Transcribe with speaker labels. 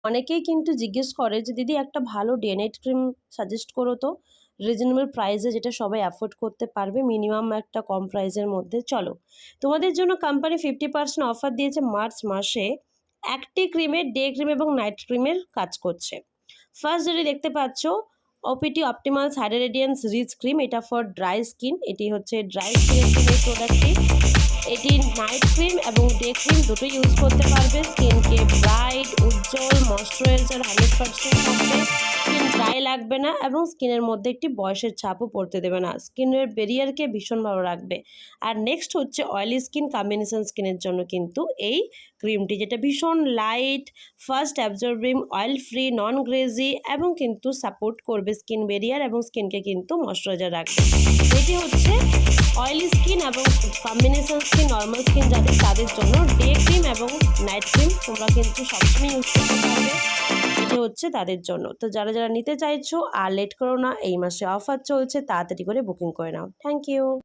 Speaker 1: অনেকেই কিন্তু জিজ্ঞেস করে যে দিদি একটা ভালো ডে নাইট ক্রিম সাজেস্ট করো তো রিজনেবল প্রাইসে, যেটা সবাই অ্যাফোর্ড করতে পারবে মিনিমাম একটা কম প্রাইসের মধ্যে। চলো, তোমাদের জন্য কোম্পানি 50% অফার দিয়েছে মার্চ মাসে। একটি ক্রিমের ডে ক্রিম এবং নাইট ক্রিমের কাজ করছে। ফার্স্ট যেটি দেখতে পাচ্ছ, OPT optimal hydra radiance rich cream, এটা ফর ড্রাই স্কিন। এটি হচ্ছে ড্রাই স্কিনের জন্য এই প্রোডাক্টটি। এটি নাইট ক্রিম এবং ডে ক্রিম দুটোই ইউজ করতে পারবে। স্কিনকে ব্রাইট, উজ্জ্বল, ময়শ্চারাইজার 100% থাকবে। স্কিন ড্রাই লাগবে না এবং স্কিনের মধ্যে একটি বয়সের ছাপও পড়তে দেবে না। স্কিনের ব্যারিয়ারকে ভীষণ ভালো রাখবে। আর নেক্সট হচ্ছে অয়েলি স্কিন কম্বিনেশন স্কিনের জন্য কিন্তু এই ক্রিমটি, যেটা ভীষণ light, fast absorbing, oil free, non greasy এবং কিন্তু সাপোর্ট করবে স্কিন ব্যারিয়ার এবং স্কিনকে কিন্তু ময়শ্চারাইজার রাখবে। এটি হচ্ছে অয়েলি স্কিন এবং কম্বিনেশন স্কিন, নর্মাল স্কিন যাদের, তাদের জন্য ডে ক্রিম এবং নাইট ক্রিম তোমরা কিন্তু সবসময় ইউজ করতে পারবে। এটা হচ্ছে তাদের জন্য। তো যারা যারা নিতে চাইছো আর লেট করো না, এই মাসে অফার চলছে, তাড়াতাড়ি করে বুকিং করে নাও। Thank you.